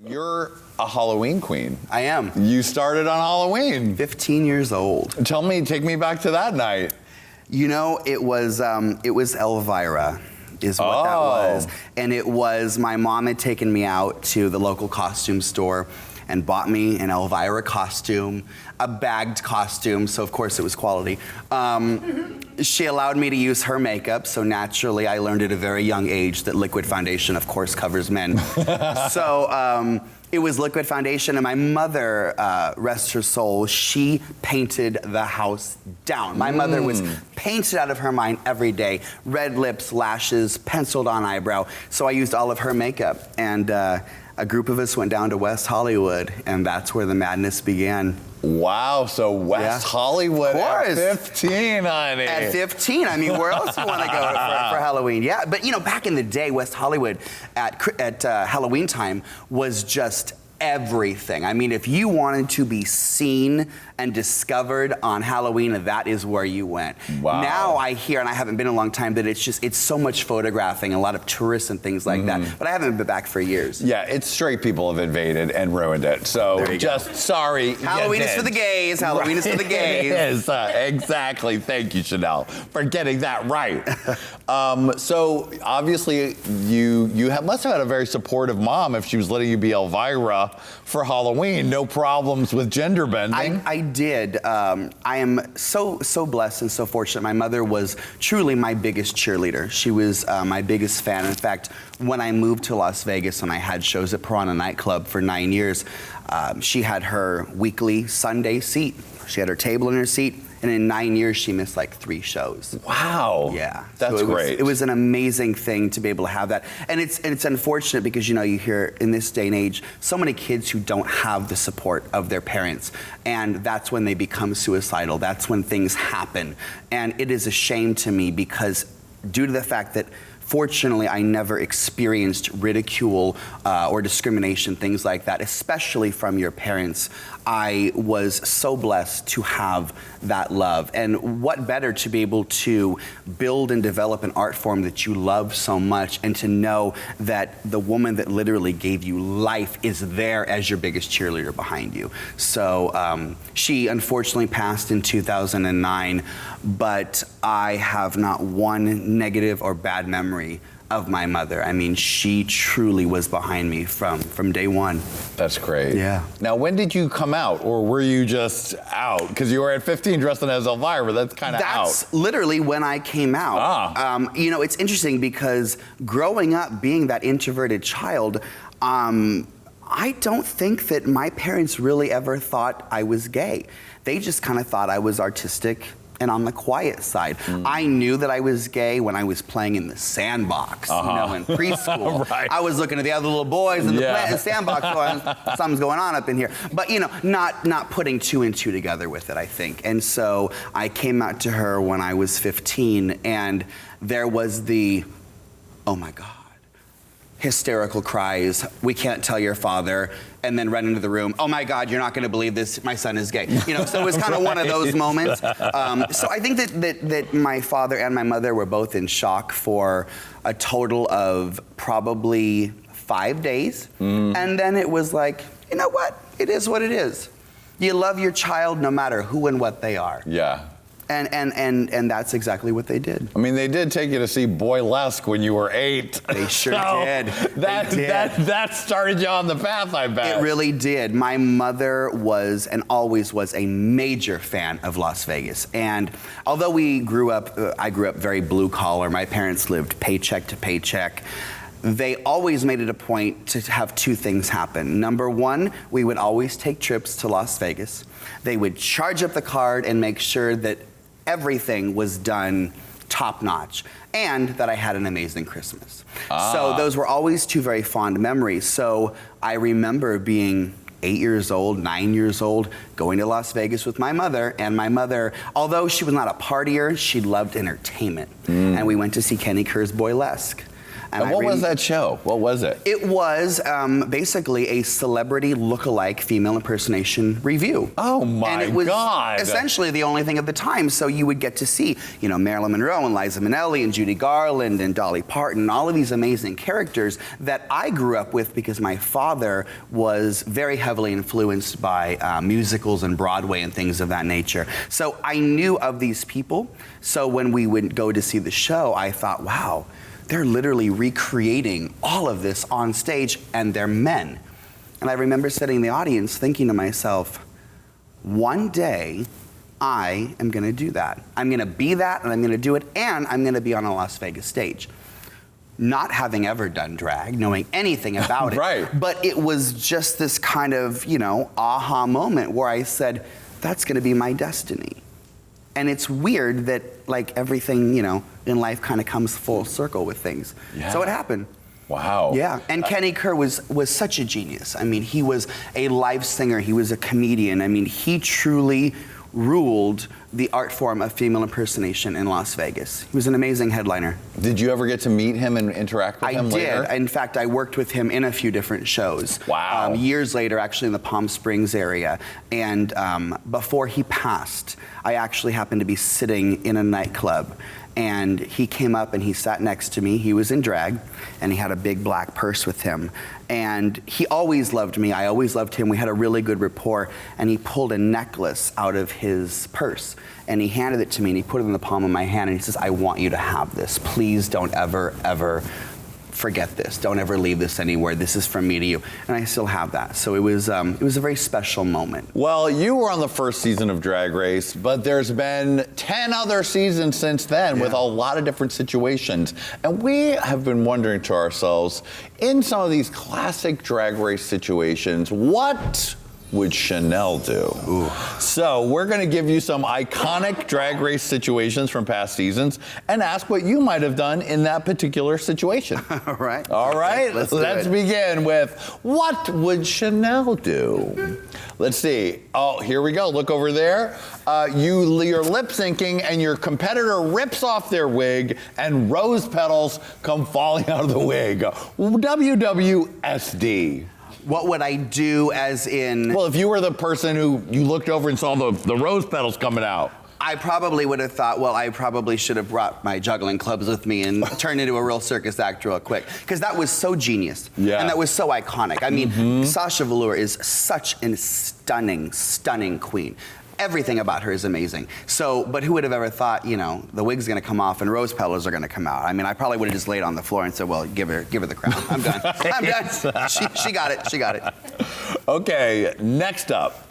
You're a Halloween queen. I am. You started on Halloween. 15 years old. Take me back to that night. You know, it was Elvira is what that was. And it was, my mom had taken me out to the local costume store and bought me an Elvira costume, a bagged costume, so of course it was quality. She allowed me to use her makeup, so naturally I learned at a very young age that liquid foundation, of course, covers men. So it was liquid foundation, and my mother, rest her soul, she painted the house down. My mother was painted out of her mind every day. Red lips, lashes, penciled on eyebrow. So I used all of her makeup, and a group of us went down to West Hollywood, and that's where the madness began. Wow, so West Hollywood at 15, honey. At 15, I mean, where else do you want to go for Halloween? Yeah, but you know, back in the day, West Hollywood at Halloween time was just everything. I mean, if you wanted to be seen and discovered on Halloween, that is where you went. Wow. Now I hear, and I haven't been in a long time, that it's so much photographing, a lot of tourists and things like that. But I haven't been back for years. Yeah, it's straight people have invaded and ruined it. So just sorry. Halloween is for the gays. Halloween is for the gays. It is, exactly. Thank you, Shannel, for getting that right. So obviously you must have had a very supportive mom if she was letting you be Elvira for Halloween. No problems with gender bending. I did. I am so blessed and so fortunate. My mother was truly my biggest cheerleader. She was my biggest fan. In fact, when I moved to Las Vegas and I had shows at Piranha nightclub for 9 years, she had her weekly Sunday seat. She had her table in her seat. And in 9 years, she missed like 3 shows. Wow. Yeah. That's great. It was an amazing thing to be able to have that. And it's unfortunate because, you know, you hear in this day and age, so many kids who don't have the support of their parents. And that's when they become suicidal. That's when things happen. And it is a shame to me because due to the fact that fortunately, I never experienced ridicule or discrimination, things like that, especially from your parents. I was so blessed to have that love. And what better to be able to build and develop an art form that you love so much and to know that the woman that literally gave you life is there as your biggest cheerleader behind you. So she unfortunately passed in 2009, but I have not one negative or bad memory of my mother. I mean, she truly was behind me from day one. That's great. Yeah. Now, when did you come out, or were you just out? Because you were at 15 dressing as Elvira, but that's kind of out. That's literally when I came out. You know, it's interesting because growing up, being that introverted child, I don't think that my parents really ever thought I was gay. They just kind of thought I was artistic and on the quiet side. I knew that I was gay when I was playing in the sandbox, you know, in preschool. Right. I was looking at the other little boys in the sandbox going, something's going on up in here. But, you know, not putting 2 and 2 together with it, I think. And so I came out to her when I was 15, and there was the, oh my God, hysterical cries, we can't tell your father, and then run into the room, oh my God, you're not gonna believe this, my son is gay. You know, so it was kind of one of those moments. So I think that my father and my mother were both in shock for a total of probably 5 days. And then it was like, you know what, it is what it is. You love your child no matter who and what they are. Yeah. And that's exactly what they did. I mean, they did take you to see Boylesque when you were 8. They sure did. That started you on the path, I bet. It really did. My mother was and always was a major fan of Las Vegas. And although I grew up very blue collar, my parents lived paycheck to paycheck, they always made it a point to have 2 things happen. Number 1, we would always take trips to Las Vegas. They would charge up the card and make sure that everything was done top notch, and that I had an amazing Christmas. So those were always 2 very fond memories. So I remember being 8 years old, 9 years old, going to Las Vegas with my mother, and my mother, although she was not a partier, she loved entertainment. And we went to see Kenny Kerr's Boylesque. And what was that show? What was it? It was basically a celebrity look-alike female impersonation review. Oh my and it was God. essentially the only thing at the time. So you would get to see, you know, Marilyn Monroe and Liza Minnelli and Judy Garland and Dolly Parton, all of these amazing characters that I grew up with because my father was very heavily influenced by musicals and Broadway and things of that nature. So I knew of these people. So when we would go to see the show, I thought, wow, they're literally recreating all of this on stage, and they're men. And I remember sitting in the audience thinking to myself, one day I am gonna do that. I'm gonna be that, and I'm gonna do it, and I'm gonna be on a Las Vegas stage. Not having ever done drag, knowing anything about it. Right. But it was just this kind of, you know, aha moment where I said, that's gonna be my destiny. And it's weird that, like, everything, you know, in life kind of comes full circle with things. Yeah. So it happened. Wow. Yeah, and Kenny Kerr was such a genius. I mean, he was a live singer, he was a comedian. I mean, he truly ruled the art form of female impersonation in Las Vegas. He was an amazing headliner. Did you ever get to meet him and interact with him later? I did. In fact, I worked with him in a few different shows. Wow. Years later, actually in the Palm Springs area. And before he passed, I actually happened to be sitting in a nightclub, and he came up and he sat next to me. He was in drag, and he had a big black purse with him. And he always loved me. I always loved him. We had a really good rapport. And he pulled a necklace out of his purse, and he handed it to me, and he put it in the palm of my hand, and he says, I want you to have this. Please don't ever, ever forget this. Don't ever leave this anywhere. This is from me to you. And I still have that. So it was a very special moment. Well, you were on the first season of Drag Race, but there's been 10 other seasons since then with a lot of different situations. And we have been wondering to ourselves, in some of these classic Drag Race situations, what would Shannel do? Ooh. So we're gonna give you some iconic Drag Race situations from past seasons and ask what you might have done in that particular situation. All right. All right, let's begin with, what would Shannel do? Let's see. Oh, here we go. Look over there. You're lip syncing, and your competitor rips off their wig, and rose petals come falling out of the wig. WWSD. What would I do, as in? Well, if you were the person who you looked over and saw the rose petals coming out. I probably would have thought, well, I probably should have brought my juggling clubs with me and turned into a real circus act real quick. Because that was so genius. Yeah. And that was so iconic. I mean, Sasha Velour is such a stunning, stunning queen. Everything about her is amazing. So, but who would have ever thought, you know, the wig's gonna come off and rose petals are gonna come out? I mean, I probably would have just laid on the floor and said, well, give her the crown. I'm done. I'm done. She got it. She got it. Okay, next up.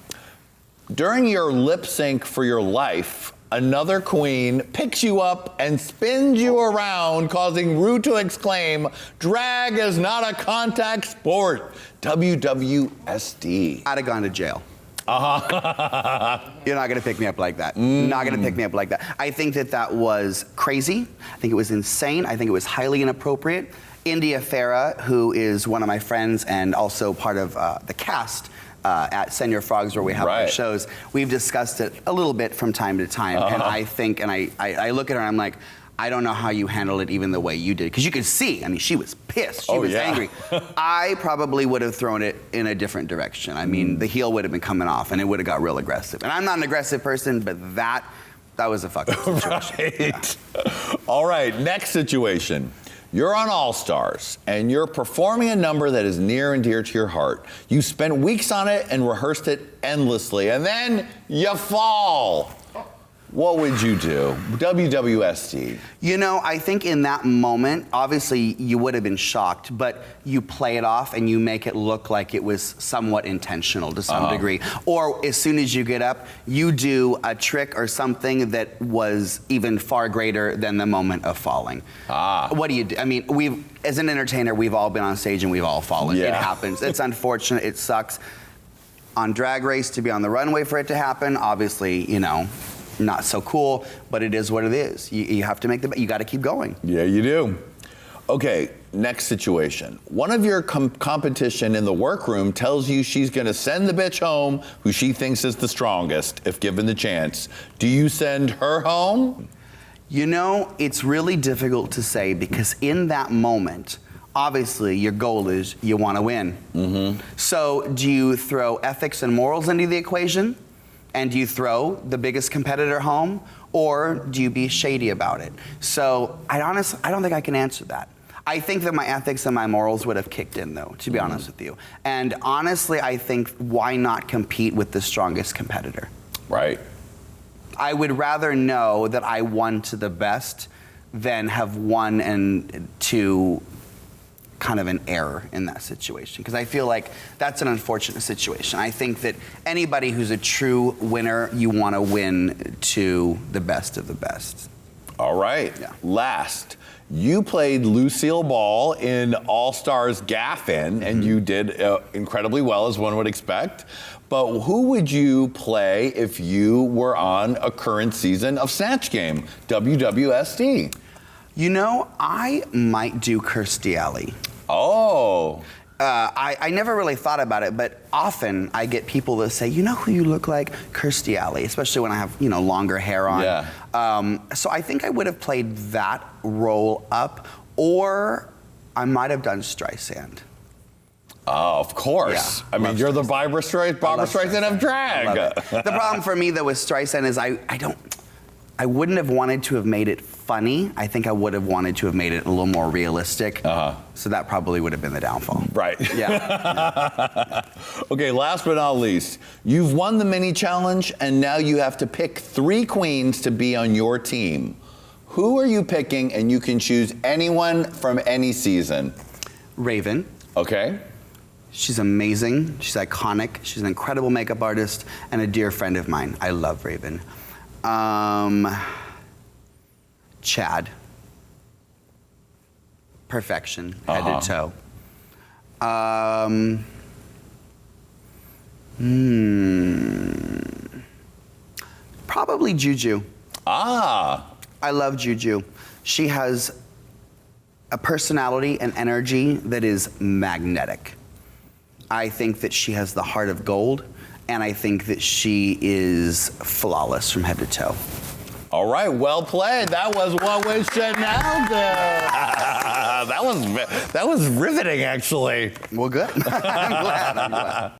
During your lip sync for your life, another queen picks you up and spins you around, causing Ru to exclaim, drag is not a contact sport. WWSD. I'd have gone to jail. Uh-huh. You're not gonna pick me up like that. Not gonna pick me up like that. I think that was crazy. I think it was insane. I think it was highly inappropriate. India Farrah, who is one of my friends and also part of the cast at Send Your Frogs, where we have our shows, we've discussed it a little bit from time to time. And I think, and I look at her and I'm like, I don't know how you handled it even the way you did. Because you could see, I mean, she was pissed. She was angry. I probably would have thrown it in a different direction. I mean, the heel would have been coming off and it would have got real aggressive. And I'm not an aggressive person, but that was a fucking situation. Right. Yeah. All right, next situation. You're on All Stars, and you're performing a number that is near and dear to your heart. You spent weeks on it and rehearsed it endlessly, and then you fall. What would you do? WWSD. You know, I think in that moment, obviously you would have been shocked, but you play it off and you make it look like it was somewhat intentional to some degree. Or as soon as you get up, you do a trick or something that was even far greater than the moment of falling. What do you do? I mean, as an entertainer, we've all been on stage and we've all fallen. It happens. It's unfortunate. It sucks. On Drag Race, to be on the runway for it to happen, obviously, you know, not so cool, but it is what it is. You have to make you got to keep going. Yeah, you do. Okay, next situation. One of your competition in the workroom tells you she's gonna send the bitch home who she thinks is the strongest if given the chance. Do you send her home? You know, it's really difficult to say because in that moment, obviously your goal is you want to win. Mm-hmm. So do you throw ethics and morals into the equation? And do you throw the biggest competitor home? Or do you be shady about it? So I don't think I can answer that. I think that my ethics and my morals would have kicked in though, to be honest with you. And honestly, I think why not compete with the strongest competitor? Right. I would rather know that I won to the best than have won and to kind of an error in that situation. Because I feel like that's an unfortunate situation. I think that anybody who's a true winner, you want to win to the best of the best. All right. Yeah. Last, you played Lucille Ball in All Stars Gaffin, and you did incredibly well, as one would expect. But who would you play if you were on a current season of Snatch Game, WWSD? You know, I might do Kirstie Alley. Oh. I never really thought about it, but often I get people that say, you know who you look like? Kirstie Alley, especially when I have, longer hair on. Yeah. So I think I would have played that role up, or I might have done Streisand. Oh, of course. Yeah, I mean, you're the Barbara Streisand of drag. The problem for me, though, with Streisand is I wouldn't have wanted to have made it funny. I think I would have wanted to have made it a little more realistic. So that probably would have been the downfall. Right. Yeah. Okay, last but not least, you've won the mini challenge, and now you have to pick 3 queens to be on your team. Who are you picking? And you can choose anyone from any season. Raven. Okay. She's amazing. She's iconic. She's an incredible makeup artist and a dear friend of mine. I love Raven. Chad. Perfection, head to toe. Probably Juju. Ah. I love Juju. She has a personality and energy that is magnetic. I think that she has the heart of gold, and I think that she is flawless from head to toe. All right, well played. That was What Would Shannel Do? That was riveting, actually. Well, good. I'm glad.